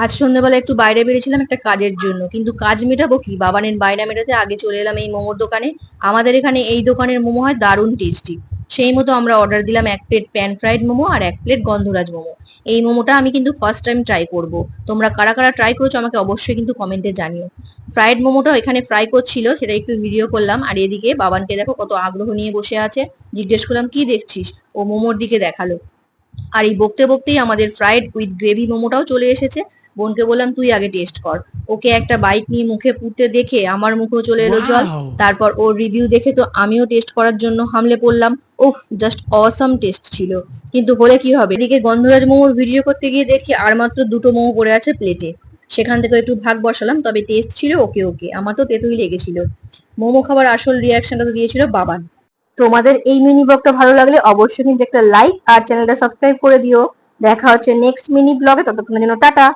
আজ সন্ধ্যাবেলা একটু বাইরে বেরিয়েছিলাম একটা কাজের জন্য, কিন্তু কাজ মেটাবো কি, বাবানের বায়না মেটাতে আগে চলে এলাম এই মোমোর দোকানে। আমাদের এখানে এই দোকানের মোমো হয় দারুণ টেস্টি। সেই মতো আমরা অর্ডার দিলাম 1 প্লেট প্যান ফ্রাইড মোমো আর 1 প্লেট গন্ধরাজ মোমো। এই মোমোটা আমি কিন্তু ফার্স্ট টাইম ট্রাই করব। তোমরা কারা কারা ট্রাই করেছো আমাকে অবশ্যই কিন্তু কমেন্টে জানিও। ফ্রাইড মোমোটা এখানে ফ্রাই করছিল, সেটা একটু ভিডিও করলাম। আর এদিকে বাবানকে দেখো কত আগ্রহ নিয়ে বসে আছে। জিজ্ঞেস করলাম কি দেখছিস, ও মোমোর দিকে দেখালো। আর এই বকতে বকতেই আমাদের ফ্রাইড উইথ গ্রেভি মোমোটাও চলে এসেছে। বোনকে বললাম তুই আগে টেস্ট কর। ওকে একটা বাইট নিয়ে মুখে পুরতে দেখে আমার মুখেও চলে এলো জল। তারপর ওর রিভিউ দেখে তো আমিও টেস্ট করার জন্য হামলে পড়লাম। উফ, জাস্ট অসাম টেস্ট ছিল। কিন্তু হলে কি হবে, এদিকে গন্ধরাজ মোমোর ভিডিও করতে গিয়ে দেখি আর মাত্র 2টো মোমো পড়ে আছে প্লেটে। সেখান থেকে একটু ভাগ বসালাম, তবে টেস্ট ছিল ওকে ওকে, আমার তো তেতুই লেগেছিল। মোমো খাবার আসল রিয়াকশনটা তো দিয়েছিল বাবান। তোমাদের এই মিনি ব্লগটা ভালো লাগলে অবশ্যই কিন্তু একটা লাইক আর চ্যানেলটা সাবস্ক্রাইব করে দিও। দেখা হচ্ছে নেক্সট মিনি ব্লগে, ততক্ষণের জন্য টাটা।